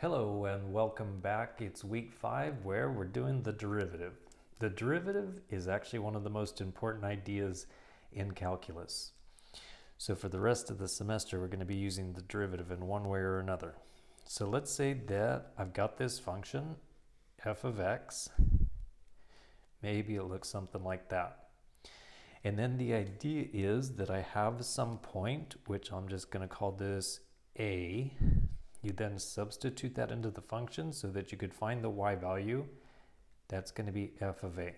Hello and welcome back. It's week 5 where we're doing the derivative. The derivative is actually one of the most important ideas in calculus. So for the rest of the semester, we're going to be using the derivative in one way or another. So let's say that I've got this function, f of x. Maybe it looks something like that. And then the idea is that I have some point, which I'm just going to call this a. You then substitute that into the function so that you could find the y value. That's going to be f of a.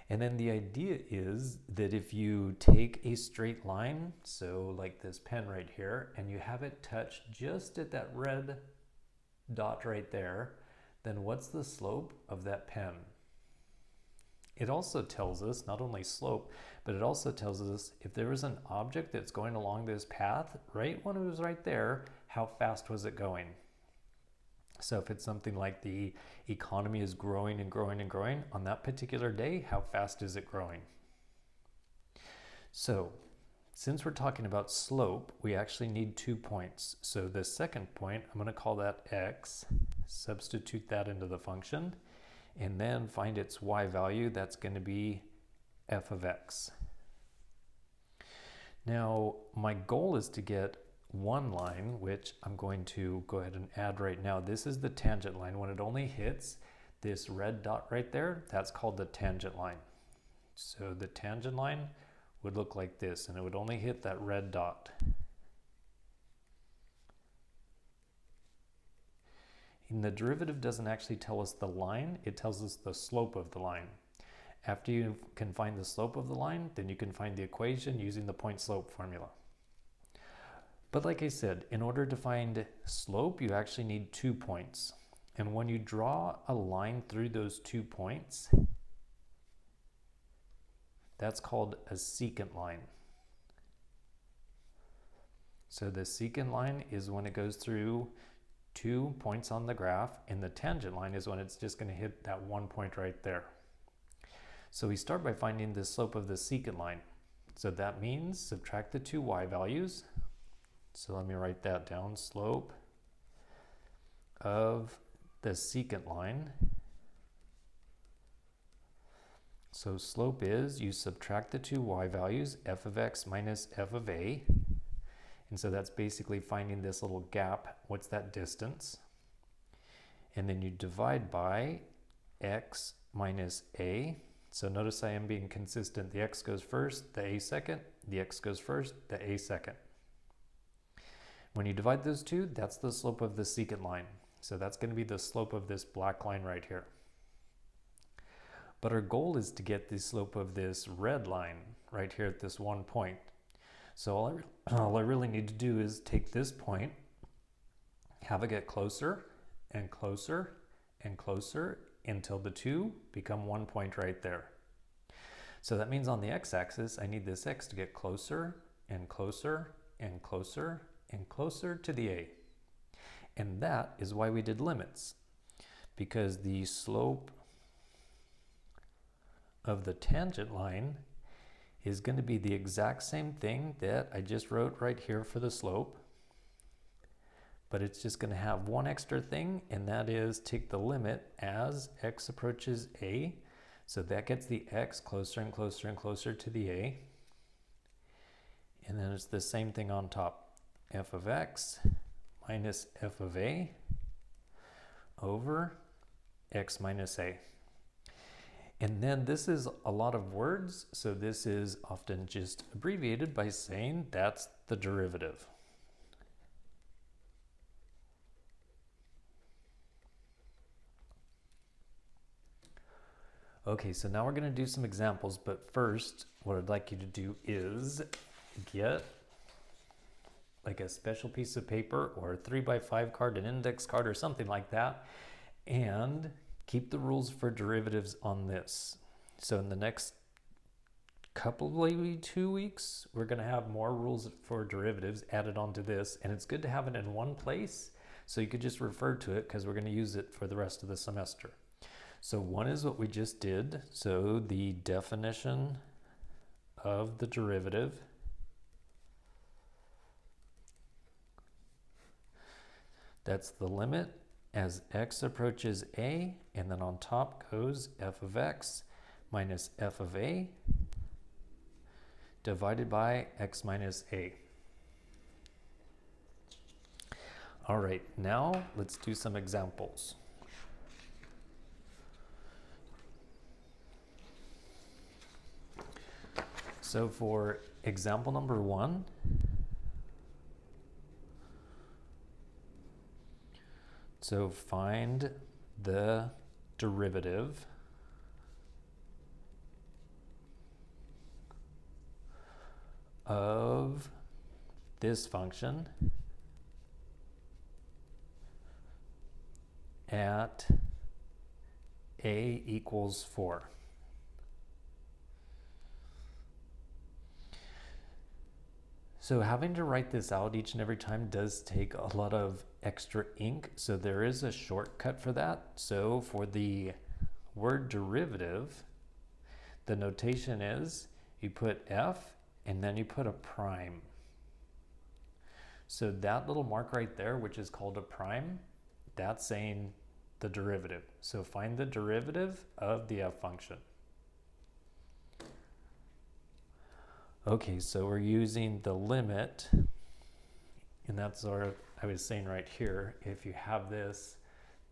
And then the idea is that if you take a straight line, so like this pen right here, and you have it touch just at that red dot right there, then what's the slope of that pen? It also tells us not only slope, but it also tells us if there is an object that's going along this path, right when it was right there, how fast was it going? So if it's something like the economy is growing and growing and growing, on that particular day, how fast is it growing? So since we're talking about slope, we actually need 2 points. So the second point, I'm going to call that x, substitute that into the function, and then find its y value. That's going to be f of x. Now, my goal is to get one line, which I'm going to go ahead and add right now. This is the tangent line. When it only hits this red dot right there, that's called the tangent line. So the tangent line would look like this, and it would only hit that red dot. And the derivative doesn't actually tell us the line, it tells us the slope of the line. After you can find the slope of the line, then you can find the equation using the point slope formula. But like I said, in order to find slope, you actually need 2 points. And when you draw a line through those 2 points, that's called a secant line. So the secant line is when it goes through 2 points on the graph, and the tangent line is when it's just going to hit that 1 point right there. So we start by finding the slope of the secant line. So that means subtract the 2 y values. So let me write that down. Slope of the secant line. So slope is you subtract the 2 y values, f of x minus f of a. And so that's basically finding this little gap. What's that distance? And then you divide by x minus a. So notice I am being consistent. The x goes first, the a second. The x goes first, the a second. When you divide those two, that's the slope of the secant line. So that's going to be the slope of this black line right here. But our goal is to get the slope of this red line right here at this 1 point. So all I really need to do is take this point, have it get closer and closer and closer until the 2 become 1 point right there. So that means on the x-axis, I need this x to get closer and closer and closer and closer to the a. And that is why we did limits, because the slope of the tangent line is going to be the exact same thing that I just wrote right here for the slope, but it's just going to have one extra thing, and that is take the limit as x approaches a. So that gets the x closer and closer and closer to the a. And then it's the same thing on top. F of x minus f of a over x minus a. And then this is a lot of words, so this is often just abbreviated by saying that's the derivative. Okay, so now we're going to do some examples, but first what I'd like you to do is get like a special piece of paper or a 3x5 card, an index card or something like that, and keep the rules for derivatives on this. So in the next couple, maybe 2 weeks, we're going to have more rules for derivatives added onto this, and it's good to have it in one place so you could just refer to it because we're going to use it for the rest of the semester. So one is what we just did, so the definition of the derivative. That's the limit as x approaches a, and then on top goes f of x minus f of a divided by x minus a. All right, now let's do some examples. So for example number 1, so find the derivative of this function at a equals 4. So having to write this out each and every time does take a lot of extra ink, so there is a shortcut for that. So for the word derivative, the notation is you put f and then you put a prime. So that little mark right there, which is called a prime, that's saying the derivative. So find the derivative of the f function. Okay, so we're using the limit, and that's our, I was saying right here, if you have this,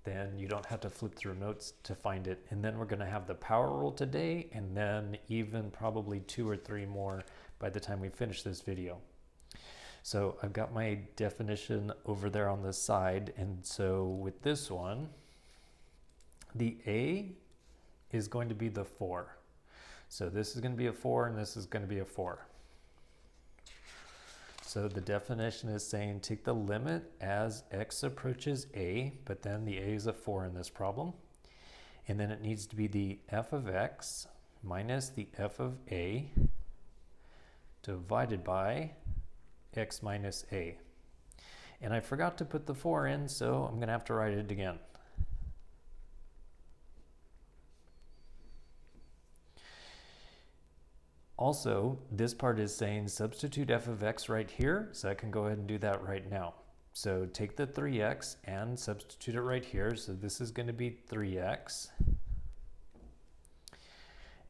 then you don't have to flip through notes to find it. And then we're going to have the power rule today, and then even probably 2 or 3 more by the time we finish this video. So I've got my definition over there on the side, and so with this one, the a is going to be the 4. So this is going to be a 4 and this is going to be a 4. So the definition is saying take the limit as x approaches a, but then the a is a 4 in this problem. And then it needs to be the f of x minus the f of a divided by x minus a. And I forgot to put the 4 in, so I'm going to have to write it again. Also, this part is saying substitute f of x right here, so I can go ahead and do that right now. So take the 3x and substitute it right here. So this is going to be 3x.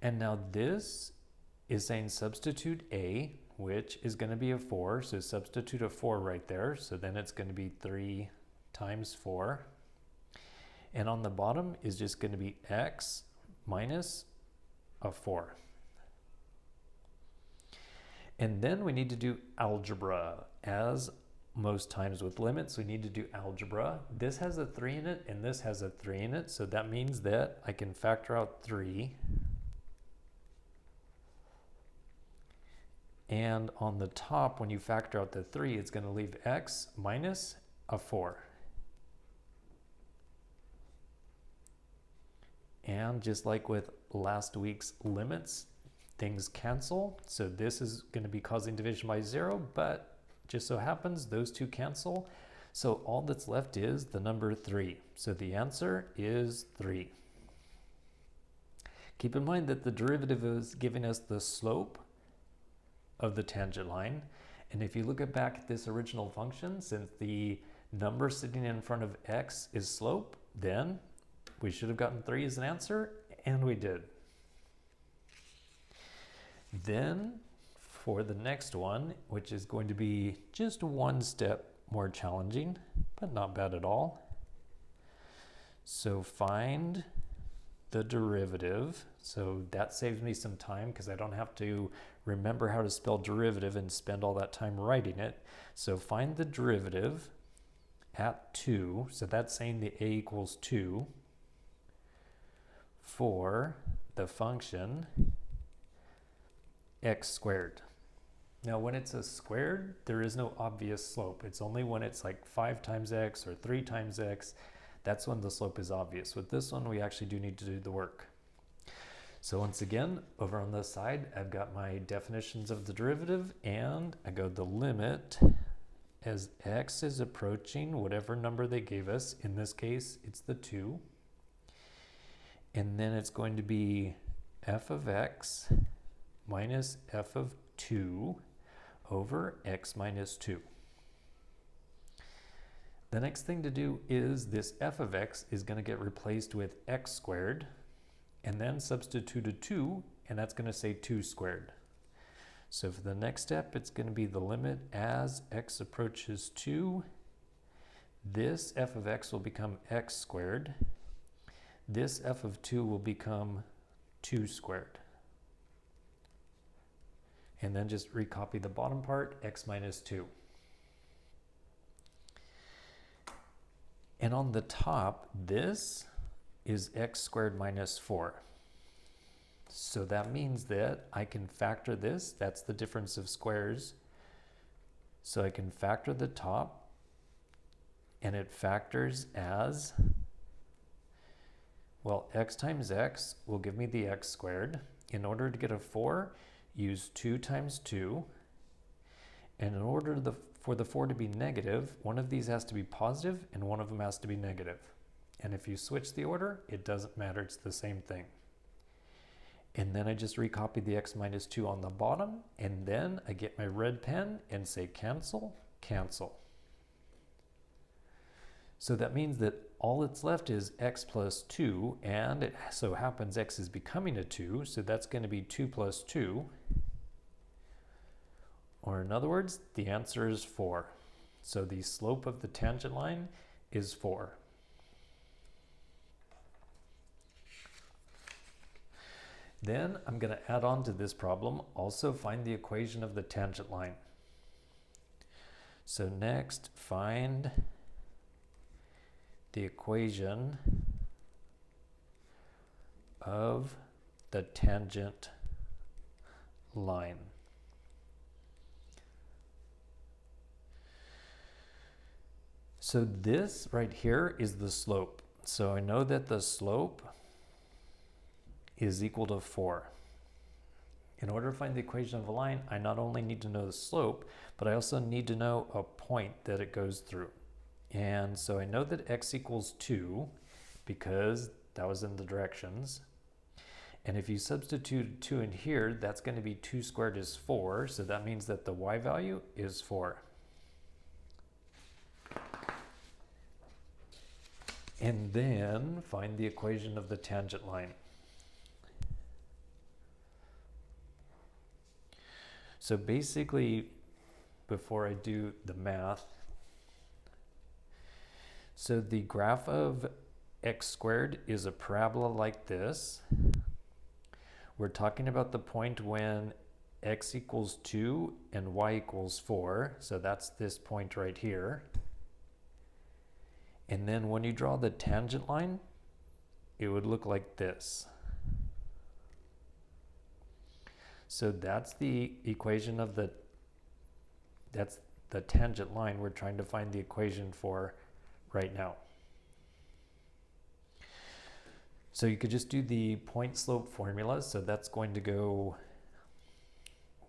And now this is saying substitute a, which is going to be a 4. So substitute a 4 right there. So then it's going to be 3 times 4. And on the bottom is just going to be x minus a 4. And then we need to do algebra. As most times with limits, we need to do algebra. This has a 3 in it, and this has a 3 in it, so that means that I can factor out 3. And on the top, when you factor out the 3, it's going to leave x minus a 4. And just like with last week's limits, things cancel, so this is going to be causing division by 0, but just so happens those two cancel, so all that's left is the number 3. So the answer is 3. Keep in mind that the derivative is giving us the slope of the tangent line, and if you look back at this original function, since the number sitting in front of x is slope, then we should have gotten 3 as an answer, and we did. Then for the next one, which is going to be just one step more challenging, but not bad at all. So find the derivative. So that saves me some time because I don't have to remember how to spell derivative and spend all that time writing it. So find the derivative at 2. So that's saying the a equals 2 for the function x squared. Now when it's a squared, there is no obvious slope. It's only when it's like 5 times x or 3 times x, that's when the slope is obvious. With this one, we actually do need to do the work. So once again, over on this side, I've got my definitions of the derivative, and I go the limit as x is approaching whatever number they gave us. In this case, it's the 2. And then it's going to be f of x minus f of 2 over x minus 2. The next thing to do is this f of x is going to get replaced with x squared, and then substitute a 2, and that's going to say 2 squared. So for the next step, it's going to be the limit as x approaches 2. This f of x will become x squared. This f of 2 will become 2 squared. And then just recopy the bottom part, x minus 2. And on the top, this is x squared minus 4. So that means that I can factor this. That's the difference of squares. So I can factor the top, and it factors as, well, x times x will give me the x squared. In order to get a 4, use 2 times 2. And in order for the 4 to be negative, one of these has to be positive and one of them has to be negative. And if you switch the order, it doesn't matter, it's the same thing. And then I just recopy the x minus 2 on the bottom, and then I get my red pen and say cancel, cancel. So that means that all that's left is x plus 2, and it so happens x is becoming a 2, so that's going to be 2 plus 2. Or in other words, the answer is 4. So the slope of the tangent line is 4. Then I'm going to add on to this problem, also find the equation of the tangent line. So next, find the equation of the tangent line. So this right here is the slope. So I know that the slope is equal to 4. In order to find the equation of a line, I not only need to know the slope, but I also need to know a point that it goes through. And so I know that x equals 2 because that was in the directions. And if you substitute 2 in here, that's going to be 2 squared is 4. So that means that the y value is 4. And then find the equation of the tangent line. So basically, before I do the math, so the graph of x squared is a parabola like this. We're talking about the point when x equals 2 and y equals 4. So that's this point right here. And then when you draw the tangent line, it would look like this. So that's the equation of that's the tangent line we're trying to find the equation for right now. So you could just do the point slope formula. So that's going to go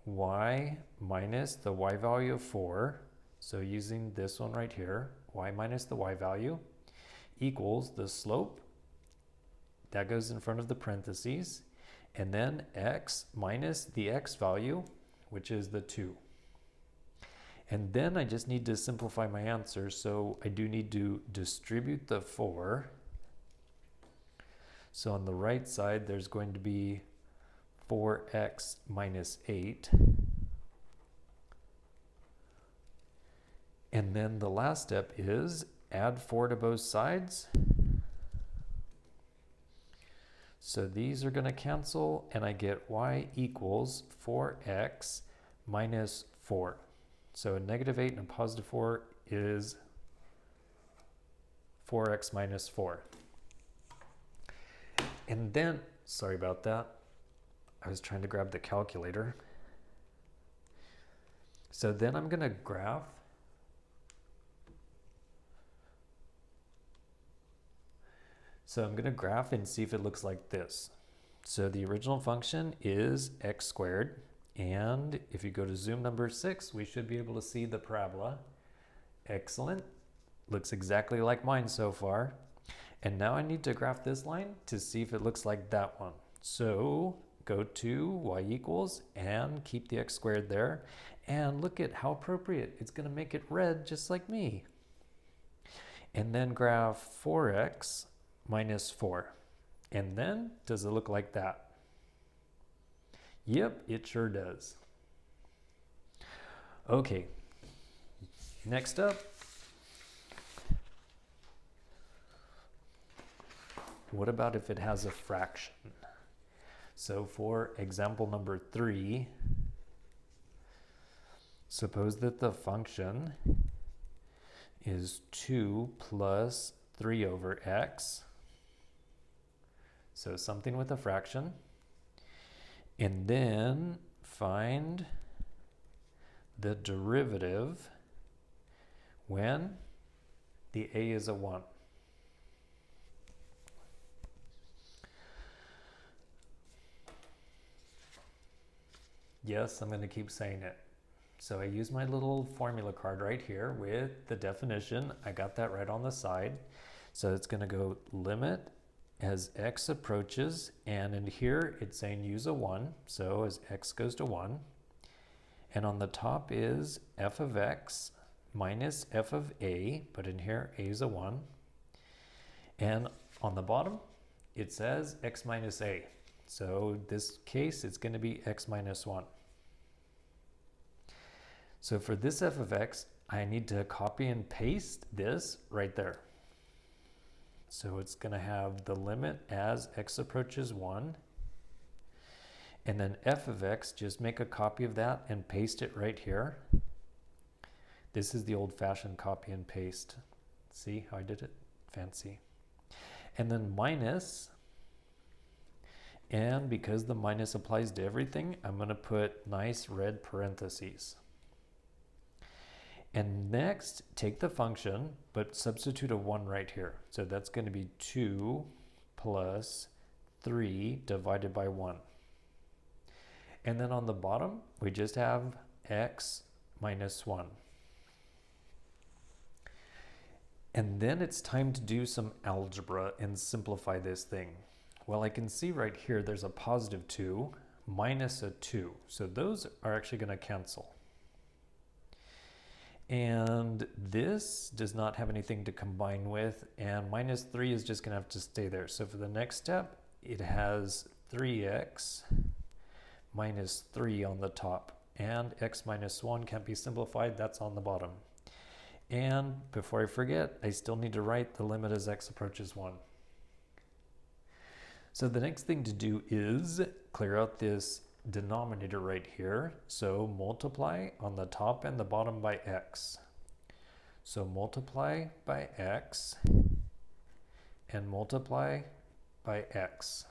y minus the y value of 4. So using this one right here, y minus the y value equals the slope. That goes in front of the parentheses. And then x minus the x value, which is the 2. And then I just need to simplify my answer. So I do need to distribute the 4. So on the right side, there's going to be 4x minus 8. And then the last step is add 4 to both sides. So these are going to cancel, and I get y equals 4x minus 4. So a negative 8 and a positive 4 is 4x minus 4. And then, sorry about that, I was trying to grab the calculator. So then I'm going to graph and see if it looks like this. So the original function is x squared. And if you go to zoom number 6, we should be able to see the parabola. Excellent. Looks exactly like mine so far. And now I need to graph this line to see if it looks like that one. So go to y equals and keep the x squared there. And look at how appropriate. It's going to make it red just like me. And then graph 4x minus 4. And then, does it look like that? Yep, it sure does. Okay, next up, what about if it has a fraction? So for example number 3, suppose that the function is 2 plus 3 over x. So something with a fraction. And then find the derivative when the a is a 1. Yes, I'm going to keep saying it. So I use my little formula card right here with the definition. I got that right on the side. So it's going to go limit as x approaches, and in here it's saying use a 1. So as x goes to 1. And on the top is f of x minus f of a, but in here a is a 1. And on the bottom it says x minus a. So this case it's going to be x minus 1. So for this f of x, I need to copy and paste this right there. So it's going to have the limit as x approaches 1. And then f of x, just make a copy of that and paste it right here. This is the old-fashioned copy and paste. See how I did it? Fancy. And then minus, and because the minus applies to everything, I'm going to put nice red parentheses. And next, take the function, but substitute a 1 right here. So that's going to be 2 plus 3 divided by 1. And then on the bottom, we just have x minus 1. And then it's time to do some algebra and simplify this thing. Well, I can see right here there's a positive 2 minus a 2. So those are actually going to cancel. And this does not have anything to combine with, and minus 3 is just going to have to stay there. So for the next step, it has 3x minus 3 on the top, and x minus 1 can't be simplified, that's on the bottom. And before I forget, I still need to write the limit as x approaches 1. So the next thing to do is clear out this denominator right here. So multiply on the top and the bottom by x. So multiply by x and multiply by x.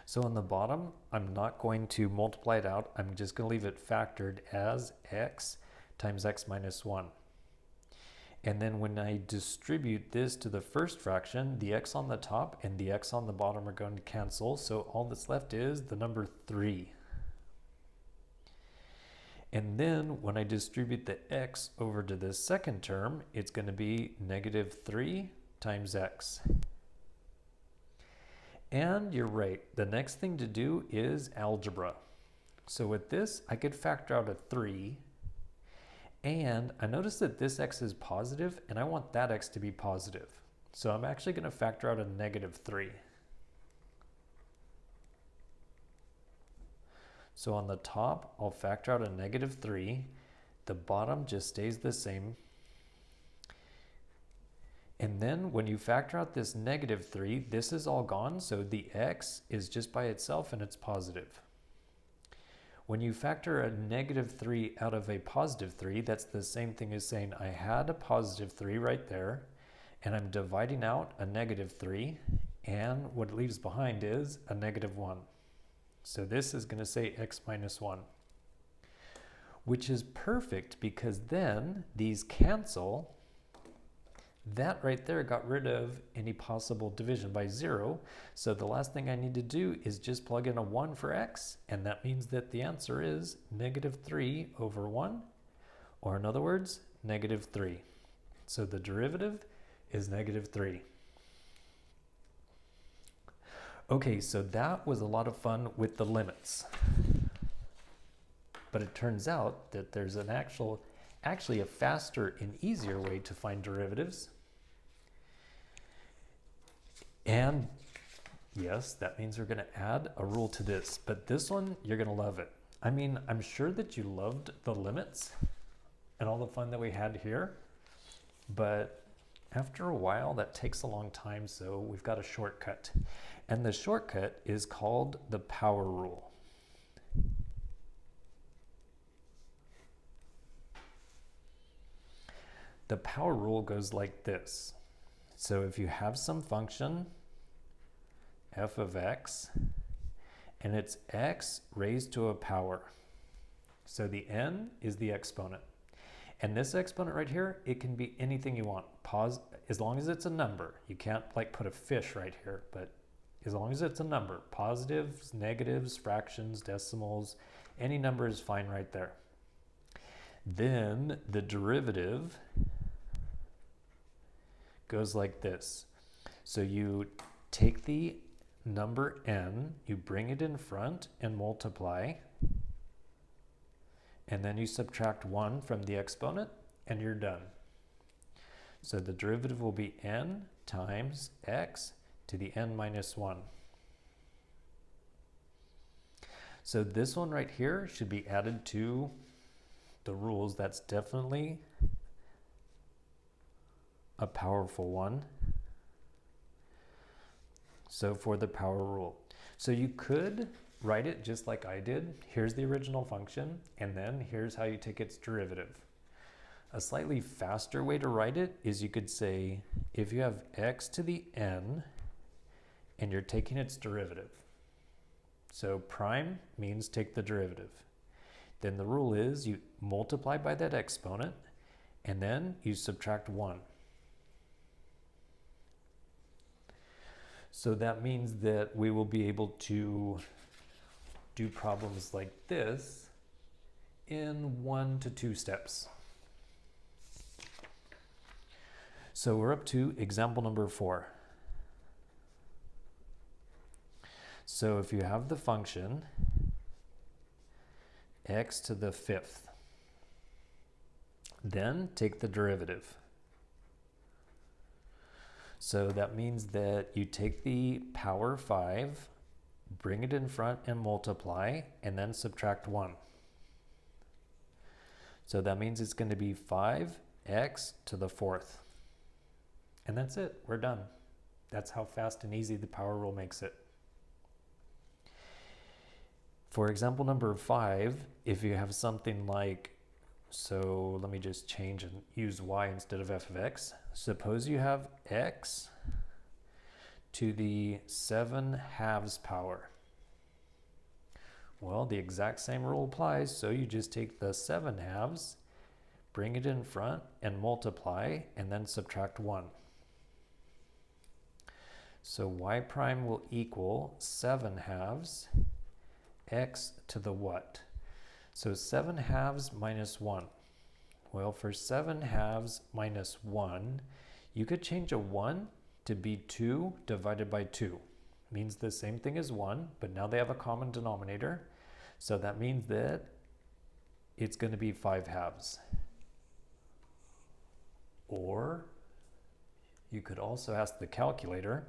So on the bottom, I'm not going to multiply it out. I'm just going to leave it factored as x times x minus 1. And then when I distribute this to the first fraction, the x on the top and the x on the bottom are going to cancel. So all that's left is the number 3. And then when I distribute the x over to this second term, it's going to be negative 3 times x. And you're right, the next thing to do is algebra. So with this, I could factor out a 3. And I notice that this x is positive, and I want that x to be positive. So I'm actually going to factor out a negative 3. So on the top, I'll factor out a negative 3. The bottom just stays the same. And then when you factor out this negative 3, this is all gone, so the x is just by itself and it's positive. When you factor a negative 3 out of a positive 3, that's the same thing as saying I had a positive 3 right there, and I'm dividing out a negative 3, and what it leaves behind is a negative 1. So this is going to say x minus 1, which is perfect because then these cancel. That right there got rid of any possible division by 0. So the last thing I need to do is just plug in a 1 for x, and that means that the answer is negative 3 over 1, or in other words, negative 3. So the derivative is negative 3. Okay, so that was a lot of fun with the limits. But it turns out that there's an actually a faster and easier way to find derivatives. And yes, that means we're going to add a rule to this, but this one, you're going to love it. I mean, I'm sure that you loved the limits and all the fun that we had here, but after a while, that takes a long time, so we've got a shortcut. And the shortcut is called the power rule. The power rule goes like this. So if you have some function, f of x, and it's x raised to a power. So the n is the exponent. And this exponent right here, it can be anything you want. Pause, as long as it's a number. You can't like put a fish right here, but as long as it's a number, positives, negatives, fractions, decimals, any number is fine right there. Then the derivative goes like this. So you take the number n, you bring it in front and multiply, and then you subtract 1 from the exponent, and you're done. So the derivative will be n times x to the n minus 1. So this one right here should be added to the rules. That's definitely a powerful one. So for the power rule. So you could write it just like I did. Here's the original function, and then here's how you take its derivative. A slightly faster way to write it is you could say, if you have x to the n, and you're taking its derivative. So prime means take the derivative. Then the rule is you multiply by that exponent, and then you subtract 1. So that means that we will be able to do problems like this in 1 to 2 steps. So we're up to example number 4. So if you have the function x to the 5th, then take the derivative. So that means that you take the power 5, bring it in front and multiply, and then subtract 1. So that means it's going to be 5x to the 4th. And that's it. We're done. That's how fast and easy the power rule makes it. For example number 5, if you have something like, so let me just change and use y instead of f of x. Suppose you have x to the 7/2 power. Well, the exact same rule applies, so you just take the 7/2, bring it in front and multiply, and then subtract 1. So y prime will equal 7/2 x to the what? So 7/2 minus 1. Well, for 7/2 minus 1, you could change a 1 to be 2 divided by 2. Means the same thing as 1, but now they have a common denominator. So that means that it's going to be 5/2. Or you could also ask the calculator.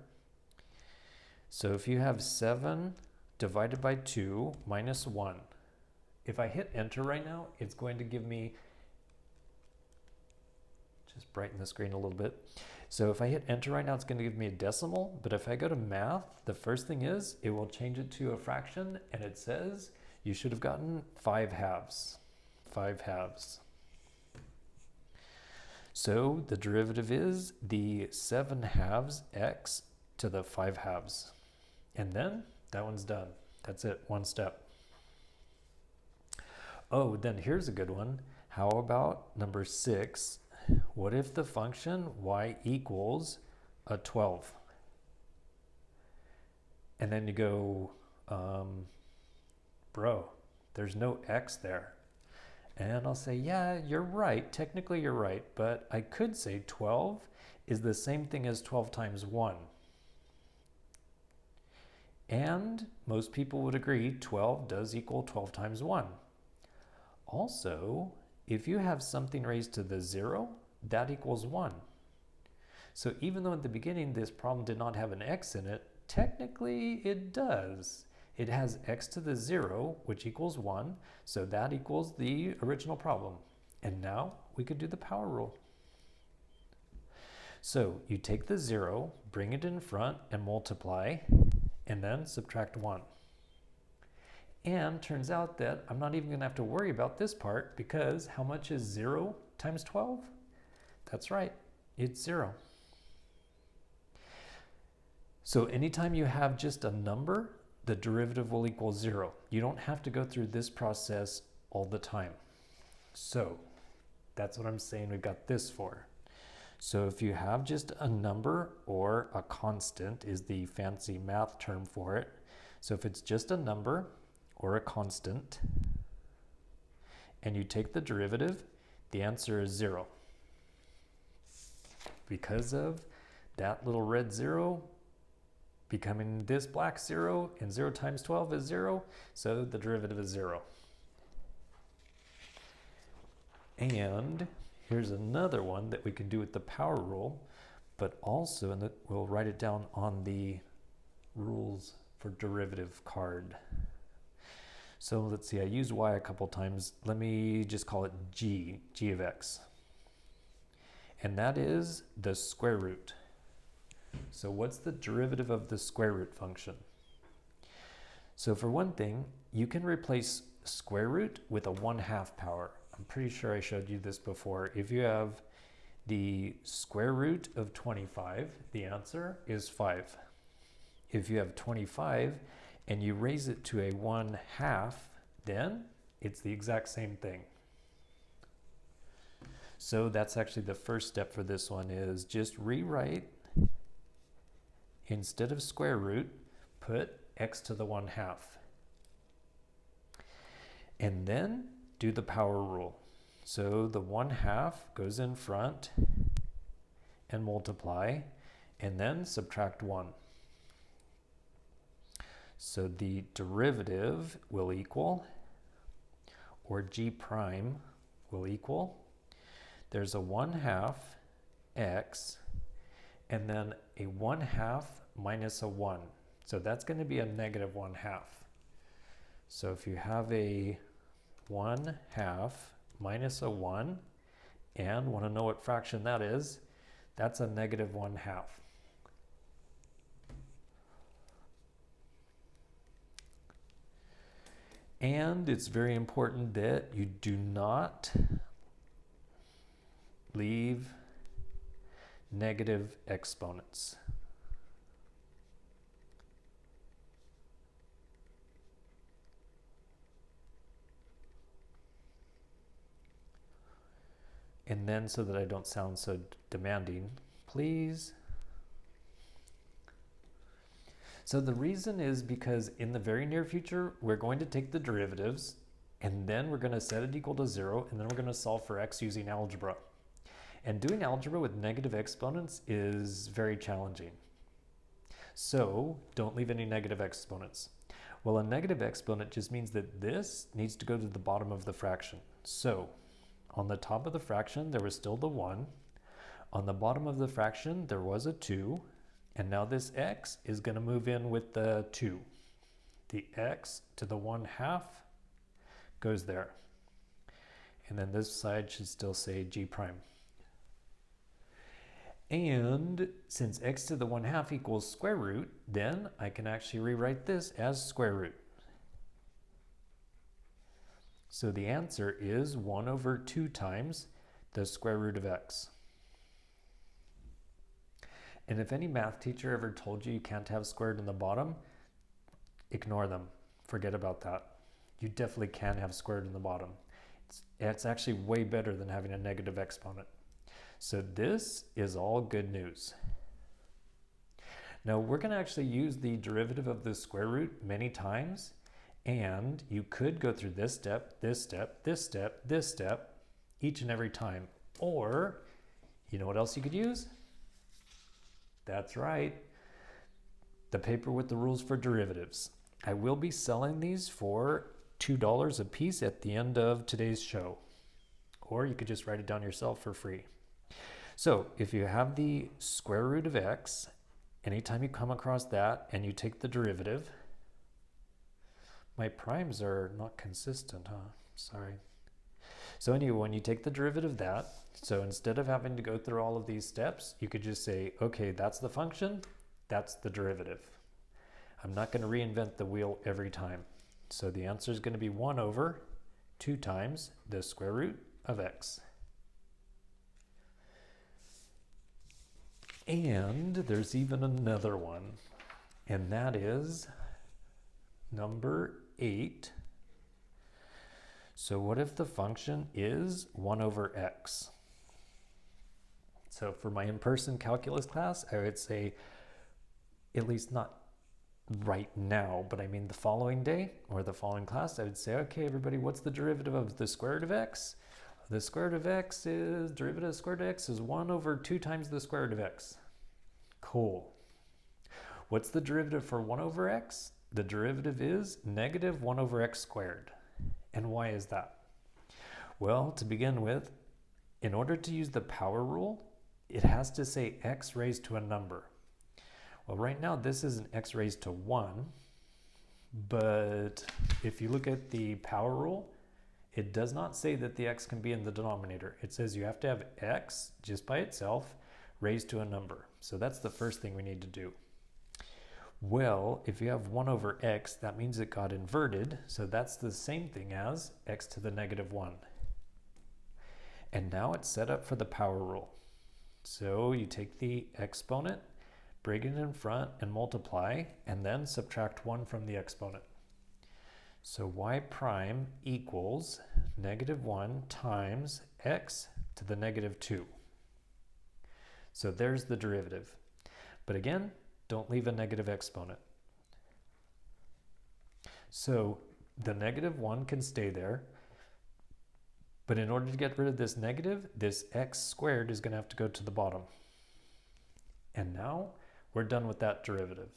So if you have 7 divided by 2 minus 1, if I hit enter right now, it's going to give me, just brighten the screen a little bit. So if I hit enter right now, it's going to give me a decimal, but if I go to math, the first thing is it will change it to a fraction, and it says you should have gotten 5/2. 5/2. So the derivative is the 7/2 x to the 5/2. And then that one's done. That's it, one step. Oh, then here's a good one. How about number 6? What if the function y equals a 12? And then you go, bro, there's no x there. And I'll say, yeah, you're right. Technically, you're right. But I could say 12 is the same thing as 12 times 1. And most people would agree 12 does equal 12 times 1. Also, if you have something raised to the 0, that equals 1. So even though at the beginning this problem did not have an x in it, technically it does. It has x to the 0, which equals 1, so that equals the original problem. And now we could do the power rule. So you take the 0, bring it in front and multiply, and then subtract 1. And turns out that I'm not even going to have to worry about this part, because how much is 0 times 12? That's right, it's 0. So anytime you have just a number, the derivative will equal 0. You don't have to go through this process all the time. So that's what I'm saying we've got this for. So if you have just a number, or a constant is the fancy math term for it. So if it's just a number or a constant, and you take the derivative, the answer is 0. Because of that little red 0 becoming this black 0, and 0 times 12 is 0, so the derivative is 0. And here's another one that we can do with the power rule, but also, and we'll write it down on the rules for derivative card. So let's see, I used y a couple times. Let me just call it g of x. And that is the square root. So what's the derivative of the square root function? So for one thing, you can replace square root with a 1/2 power. I'm pretty sure I showed you this before. If you have the square root of 25, the answer is 5. If you have 25 and you raise it to a 1/2, then it's the exact same thing. So that's actually the first step for this one, is just rewrite, instead of square root, put x to the 1/2. And then do the power rule. So the 1/2 goes in front and multiply, and then subtract 1. So the derivative will equal, or g prime will equal, there's a 1/2 x, and then a 1/2 minus a 1. So that's going to be a negative 1/2. So if you have a 1/2 minus a 1, and want to know what fraction that is, that's a negative 1/2. And it's very important that you do not leave negative exponents. And then, so that I don't sound so demanding, please. So the reason is because in the very near future, we're going to take the derivatives, and then we're going to set it equal to 0, and then we're going to solve for x using algebra. And doing algebra with negative exponents is very challenging. So don't leave any negative exponents. Well, a negative exponent just means that this needs to go to the bottom of the fraction. So on the top of the fraction, there was still the 1. On the bottom of the fraction, there was a 2. And now this x is going to move in with the 2. The x to the 1/2 goes there. And then this side should still say g prime. And since x to the 1/2 equals square root, then I can actually rewrite this as square root. So the answer is 1/2 times the square root of x. And if any math teacher ever told you you can't have squared in the bottom, ignore them. Forget about that. You definitely can have squared in the bottom. It's actually way better than having a negative exponent. So this is all good news. Now we're going to actually use the derivative of the square root many times, and you could go through this step, this step, this step, this step, each and every time. Or, you know what else you could use? That's right, the paper with the rules for derivatives. I will be selling these for $2 a piece at the end of today's show. Or you could just write it down yourself for free. So if you have the square root of x, anytime you come across that and you take the derivative, my primes are not consistent, huh? Sorry. So anyway, when you take the derivative of that, so instead of having to go through all of these steps, you could just say, okay, that's the function, that's the derivative. I'm not going to reinvent the wheel every time. So the answer is going to be 1 over 2 times the square root of x. And there's even another one, and that is number 8. So what if the function is 1 over x? So for my in-person calculus class, I would say, at least not right now, but I mean the following day or the following class, I would say, okay, everybody, what's the derivative of the square root of x? The square root of x is, derivative of square root of x is 1 over 2 times the square root of x. Cool. What's the derivative for 1 over x? The derivative is negative 1 over x squared. And why is that? Well, to begin with, in order to use the power rule, it has to say x raised to a number. Well, right now this is an x raised to 1, but if you look at the power rule, it does not say that the x can be in the denominator. It says you have to have x just by itself raised to a number. So that's the first thing we need to do. Well, if you have 1 over x, that means it got inverted. So that's the same thing as x to the negative 1. And now it's set up for the power rule. So you take the exponent, bring it in front and multiply, and then subtract 1 from the exponent. So y prime equals negative 1 times x to the negative 2. So there's the derivative. But again, don't leave a negative exponent. So the negative 1 can stay there. But in order to get rid of this negative, this x squared is going to have to go to the bottom. And now we're done with that derivative.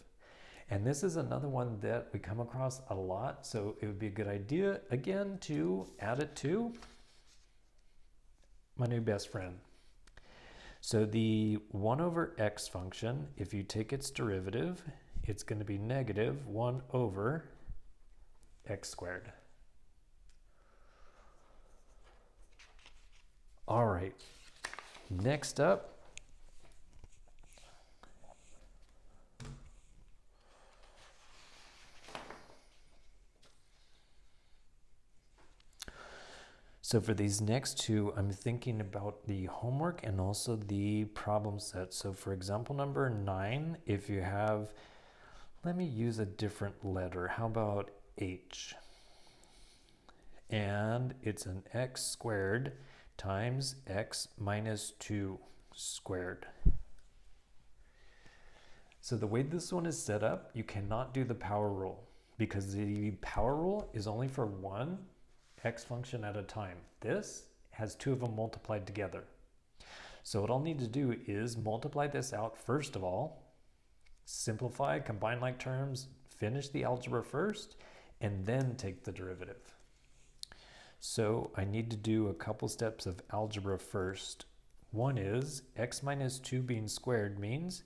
And this is another one that we come across a lot. So it would be a good idea, again, to add it to my new best friend. So the 1 over x function, if you take its derivative, it's going to be negative 1 over x squared. All right, next up, so for these next two, I'm thinking about the homework and also the problem set. So for example, number 9, if you have, let me use a different letter. How about H? And it's an x squared times x minus 2 squared. So the way this one is set up, you cannot do the power rule because the power rule is only for one x function at a time. This has 2 of them multiplied together. So what I'll need to do is multiply this out first of all, simplify, combine like terms, finish the algebra first, and then take the derivative. So I need to do a couple steps of algebra first. One is x minus 2 being squared means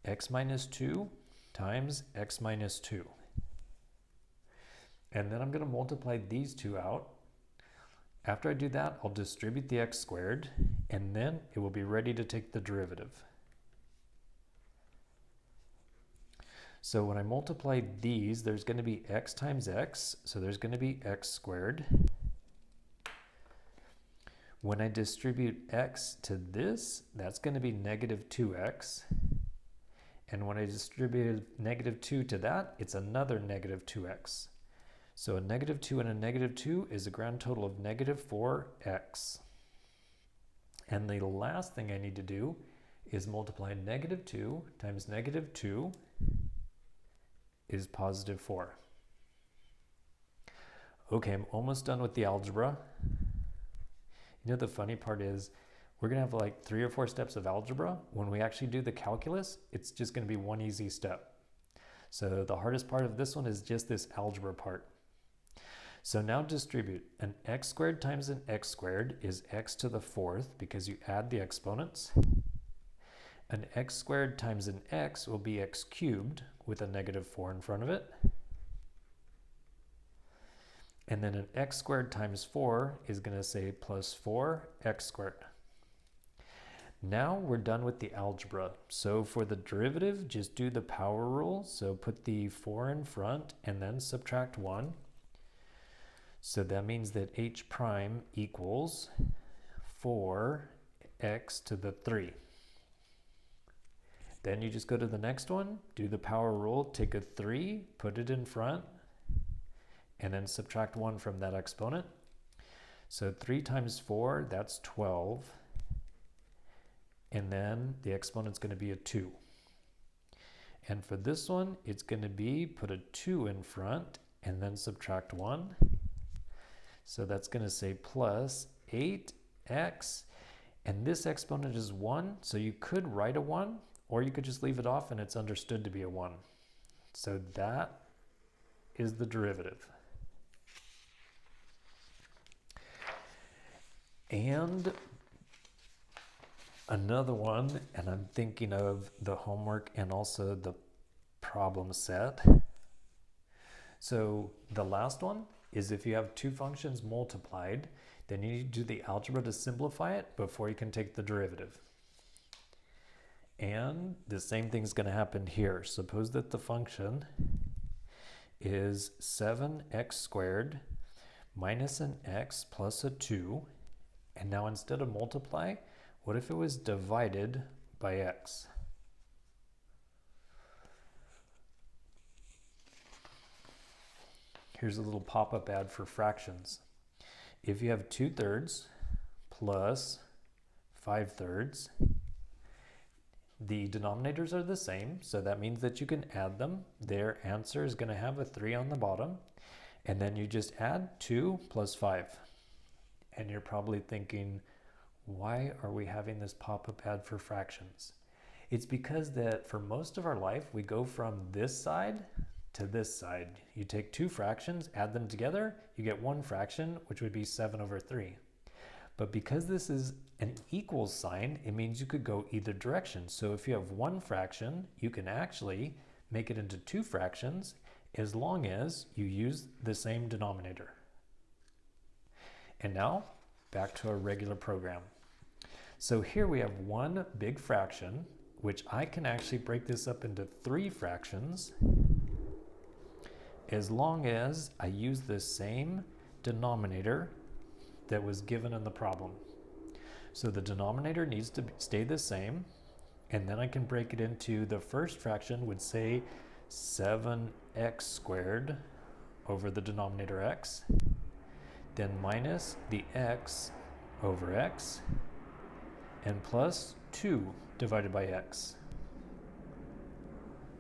x minus 2 times x minus 2. And then I'm going to multiply these two out. After I do that, I'll distribute the x squared, and then it will be ready to take the derivative. So when I multiply these, there's going to be x times x, so there's going to be x squared. When I distribute x to this, that's going to be negative 2x. And when I distribute negative 2 to that, it's another negative 2x. So a negative 2 and a negative 2 is a grand total of negative 4x. And the last thing I need to do is multiply negative 2 times negative 2 is positive 4. Okay, I'm almost done with the algebra. You know, the funny part is we're going to have like 3 or 4 steps of algebra. When we actually do the calculus, it's just going to be one easy step. So the hardest part of this one is just this algebra part. So now distribute. An x squared times an x squared is x to the fourth because you add the exponents. An x squared times an x will be x cubed with a negative 4 in front of it. And then an x squared times 4 is going to say plus 4x squared. Now we're done with the algebra. So for the derivative, just do the power rule. So put the 4 in front and then subtract 1. So that means that h prime equals 4x to the 3. Then you just go to the next one, do the power rule, take a 3, put it in front, and then subtract 1 from that exponent. So 3 times 4, that's 12. And then the exponent's going to be a 2. And for this one, it's going to be put a 2 in front and then subtract 1. So that's going to say plus 8x. And this exponent is 1, so you could write a 1, or you could just leave it off and it's understood to be a 1. So that is the derivative. And another one, and I'm thinking of the homework and also the problem set. So the last one is if you have two functions multiplied, then you need to do the algebra to simplify it before you can take the derivative. And the same thing's going to happen here. Suppose that the function is 7x squared minus an x plus a 2. And now instead of multiply, what if it was divided by x? Here's a little pop-up ad for fractions. If you have 2/3 plus 5/3, the denominators are the same, so that means that you can add them. Their answer is going to have a 3 on the bottom, and then you just add 2 plus 5. And you're probably thinking, why are we having this pop-up ad for fractions? It's because that for most of our life, we go from this side to this side. You take two fractions, add them together, you get one fraction, which would be 7/3. But because this is an equals sign, it means you could go either direction. So if you have one fraction, you can actually make it into two fractions as long as you use the same denominator. And now, back to our regular program. So here we have one big fraction, which I can actually break this up into 3 fractions as long as I use the same denominator that was given in the problem. So the denominator needs to stay the same, and then I can break it into the first fraction would say 7x squared over the denominator x, then minus the x over x, and plus 2 divided by x.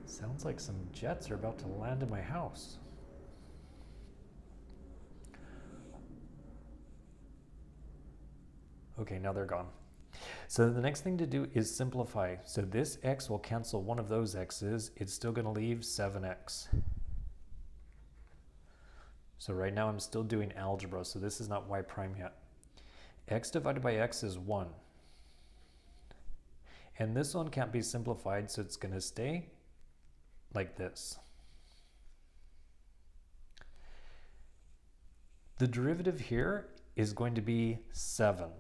Sounds like some jets are about to land in my house. Okay, now they're gone. So the next thing to do is simplify. So this x will cancel one of those x's. It's still going to leave 7x. So right now I'm still doing algebra, so this is not y prime yet. X divided by x is 1. And this one can't be simplified, so it's going to stay like this. The derivative here is going to be 7.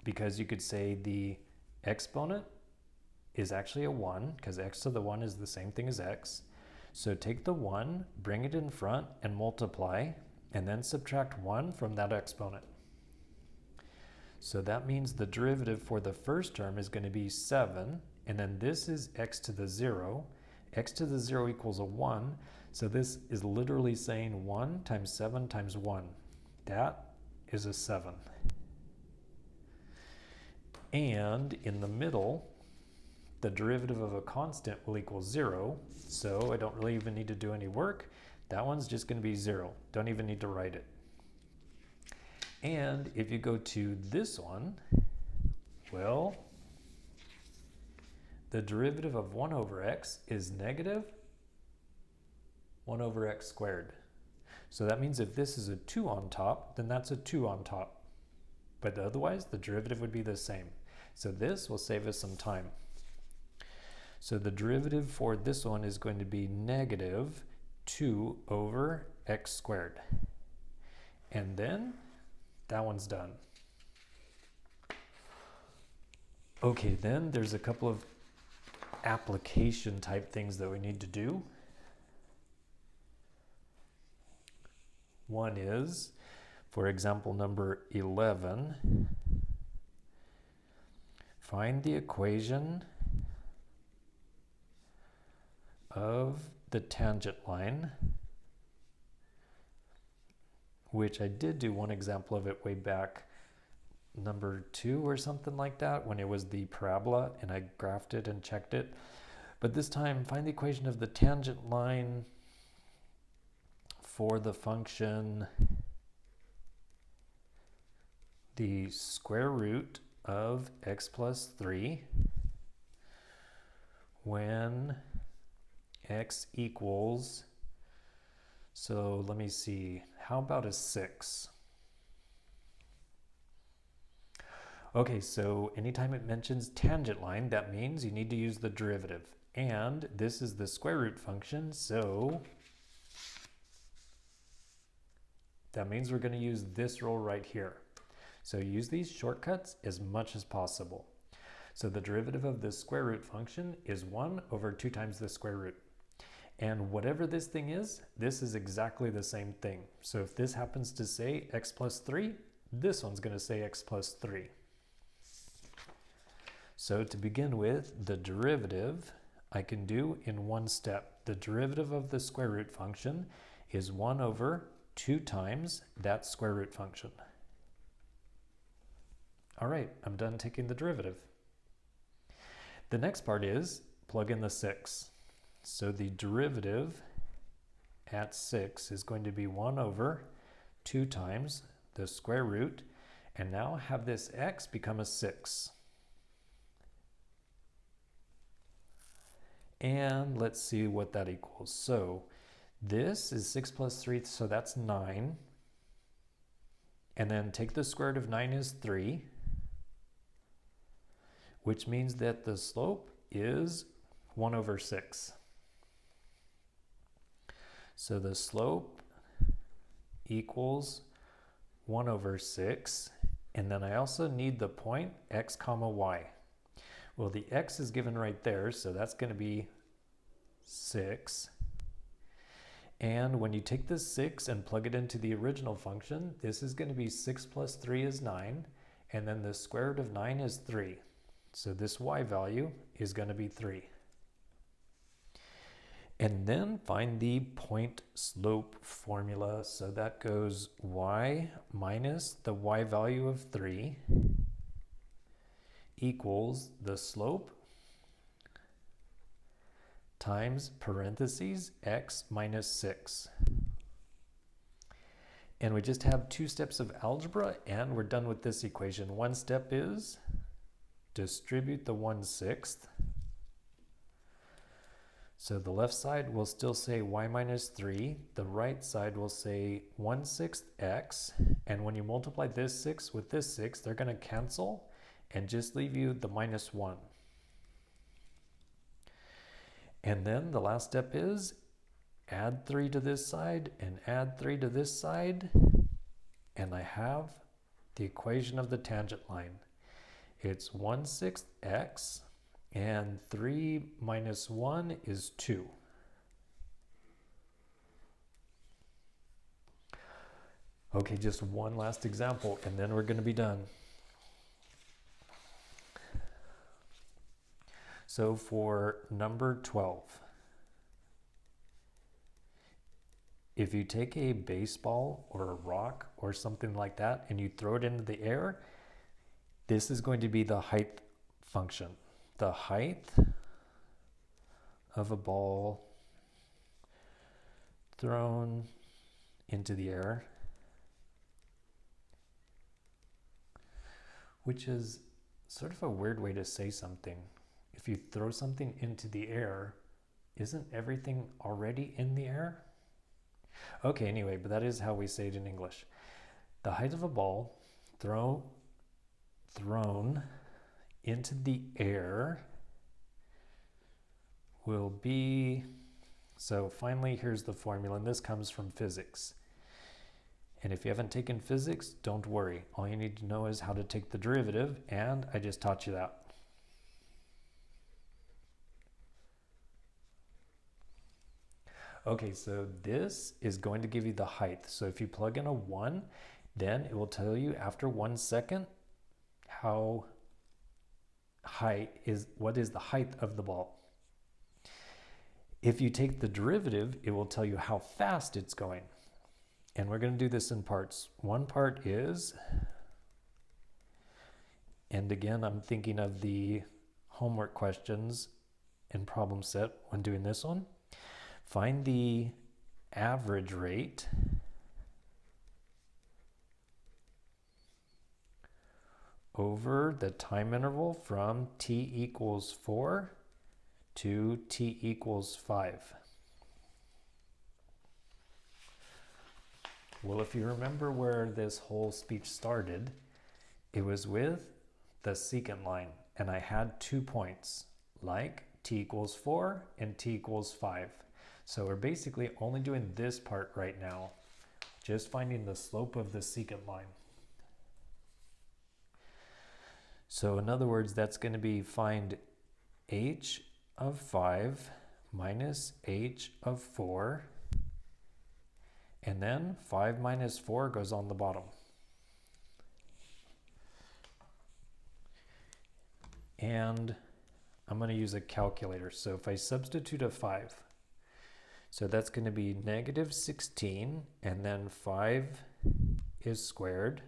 Because you could say the exponent is actually a 1, because x to the 1 is the same thing as x. So take the 1, bring it in front, and multiply, and then subtract 1 from that exponent. So that means the derivative for the first term is going to be 7, and then this is x to the 0. X to the 0 equals a 1, so this is literally saying 1 times 7 times 1. That is a 7. And in the middle, the derivative of a constant will equal 0, so I don't really even need to do any work. That one's just going to be 0. Don't even need to write it. And if you go to this one, well, the derivative of 1 over x is negative 1 over x squared. So that means if this is a 2 on top, then that's a 2 on top. But otherwise, the derivative would be the same. So this will save us some time. So the derivative for this one is going to be negative 2 over x squared. And then that one's done. Okay, then there's a couple of application type things that we need to do. One is, for example, number 11, find the equation of the tangent line, which I did do one example of it way back, number 2 or something like that, when it was the parabola and I graphed it and checked it. But this time, find the equation of the tangent line for the function the square root of x plus 3 when x equals, so let me see, how about a 6? Okay, so anytime it mentions tangent line, that means you need to use the derivative. And this is the square root function, so that means we're going to use this rule right here. So use these shortcuts as much as possible. So the derivative of this square root function is 1 over 2 times the square root. And whatever this thing is, this is exactly the same thing. So if this happens to say x plus 3, this one's going to say x plus 3. So to begin with, the derivative I can do in one step. The derivative of the square root function is 1 over 2 times that square root function. All right, I'm done taking the derivative. The next part is plug in the 6. So the derivative at 6 is going to be 1 over 2 times the square root, and now have this x become a 6. And let's see what that equals. So this is 6 plus 3, so that's 9. And then take the square root of 9 is 3, which means that the slope is 1 over 6. So the slope equals 1 over 6. And then I also need the point x comma y. Well, the x is given right there, so that's going to be 6. And when you take this 6 and plug it into the original function, this is going to be 6 plus 3 is 9, and then the square root of 9 is 3. So this y value is going to be 3. And then find the point slope formula. So that goes y minus the y value of 3 equals the slope times parentheses x minus 6. And we just have 2 steps of algebra and we're done with this equation. One step is distribute the 1/6. So the left side will still say y minus 3. The right side will say 1/6 x. And when you multiply this 6 with this 6, they're going to cancel and just leave you the minus 1. And then the last step is add 3 to this side and add 3 to this side. And I have the equation of the tangent line. It's 1/6 x. And 3 minus 1 is 2. Okay, just one last example, and then we're going to be done. So for number 12, if you take a baseball or a rock or something like that and you throw it into the air, this is going to be the height function. The height of a ball thrown into the air, which is sort of a weird way to say something. If you throw something into the air, isn't everything already in the air? Okay, anyway, but that is how we say it in English. The height of a ball thrown into the air will be, so finally here's the formula, and this comes from physics. And if you haven't taken physics, don't worry. All you need to know is how to take the derivative, and I just taught you that. Okay, so this is going to give you the height. So if you plug in a 1, then it will tell you after 1 second how what is the height of the ball. If you take the derivative, it will tell you how fast it's going. And we're going to do this in parts. One part is, and again, I'm thinking of the homework questions and problem set when doing this one. Find the average rate over the time interval from t equals 4 to t equals 5. Well, if you remember where this whole speech started, it was with the secant line, and I had 2 points, like t equals 4 and t equals 5. So we're basically only doing this part right now, just finding the slope of the secant line. So in other words, that's going to be find h of 5 minus h of 4, and then 5 minus 4 goes on the bottom. And I'm going to use a calculator. So if I substitute a 5, so that's going to be negative 16, and then 5 is squared,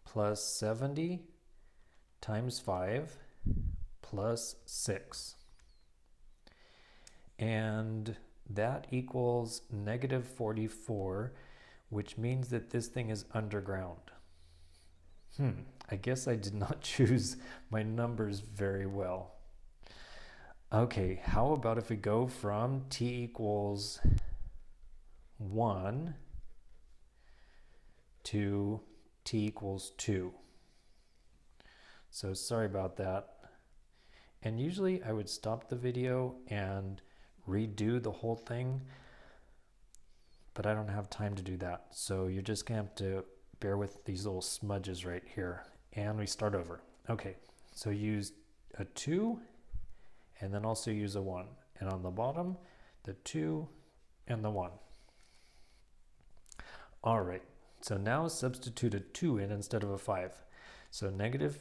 plus 70 times 5 plus 6. And that equals negative 44, which means that this thing is underground. I guess I did not choose my numbers very well. Okay, how about if we go from t equals 1 to t equals 2. So sorry about that. And usually I would stop the video and redo the whole thing, but I don't have time to do that. So you're just gonna have to bear with these little smudges right here. And we start over. Okay, so use a 2 and then also use a 1. And on the bottom, the 2 and the 1. All right, so now substitute a 2 in instead of a 5. So negative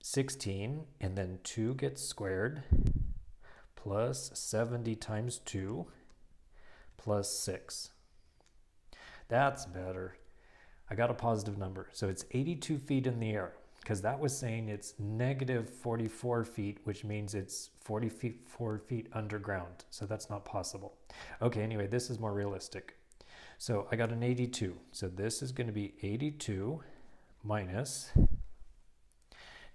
16, and then 2 gets squared, plus 70 times 2, plus 6. That's better. I got a positive number. So it's 82 feet in the air, because that was saying it's negative 44 feet, which means it's 44 feet underground. So that's not possible. Okay, anyway, this is more realistic. So I got an 82. So this is going to be 82 minus,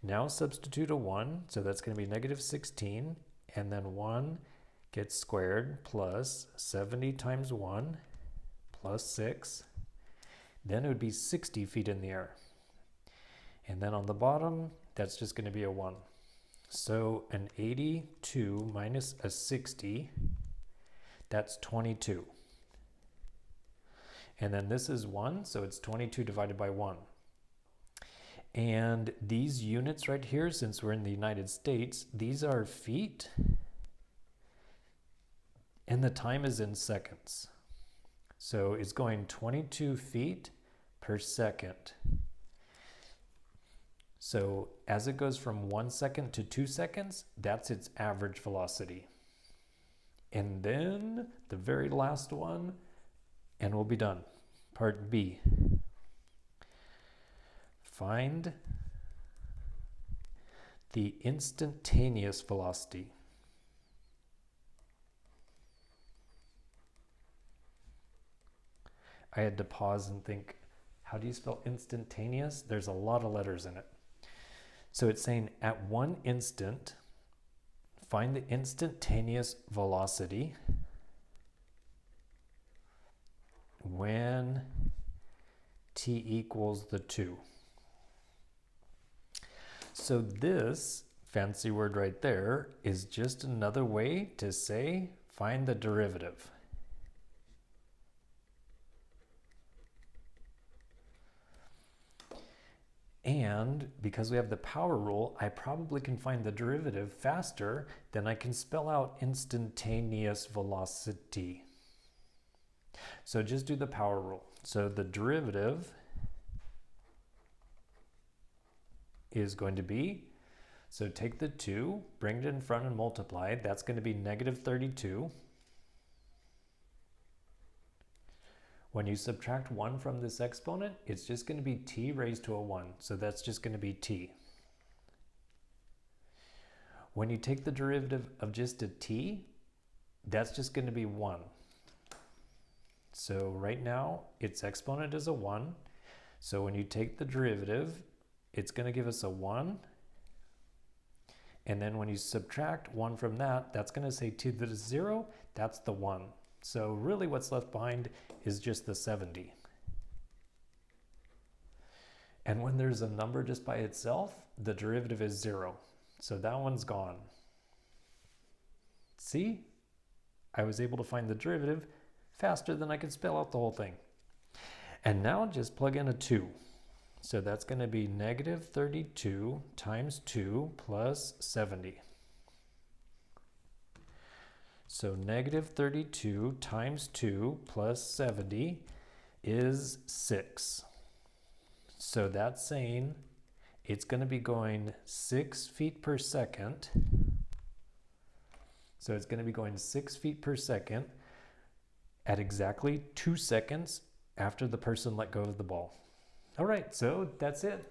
now substitute a 1. So that's going to be negative 16. And then 1 gets squared, plus 70 times 1 plus 6. Then it would be 60 feet in the air. And then on the bottom, that's just going to be a 1. So an 82 minus a 60, that's 22. And then this is 1, so it's 22 divided by 1. And these units right here, since we're in the United States, these are feet, and the time is in seconds. So it's going 22 feet per second. So as it goes from 1 second to 2 seconds, that's its average velocity. And then the very last one, and we'll be done. Part B. Find the instantaneous velocity. I had to pause and think, how do you spell instantaneous? There's a lot of letters in it. So it's saying at 1 instant, find the instantaneous velocity when t equals the 2. So this fancy word right there is just another way to say find the derivative. And because we have the power rule, I probably can find the derivative faster than I can spell out instantaneous velocity. So just do the power rule. So the derivative is going to be, so take the 2, bring it in front and multiply. That's going to be negative 32. When you subtract 1 from this exponent, it's just going to be t raised to a 1. So that's just going to be t. When you take the derivative of just a t, that's just going to be 1. So right now, its exponent is a 1. So when you take the derivative, it's going to give us a 1. And then when you subtract 1 from that, that's going to say t to the 0. That's the 1. So really what's left behind is just the 70. And when there's a number just by itself, the derivative is 0. So that one's gone. See? I was able to find the derivative faster than I could spell out the whole thing. And now just plug in a 2. So that's going to be negative 32 times 2 plus 70. So negative 32 times 2 plus 70 is 6. So that's saying it's going to be going 6 feet per second. So it's going to be going 6 feet per second at exactly 2 seconds after the person let go of the ball. All right, so that's it.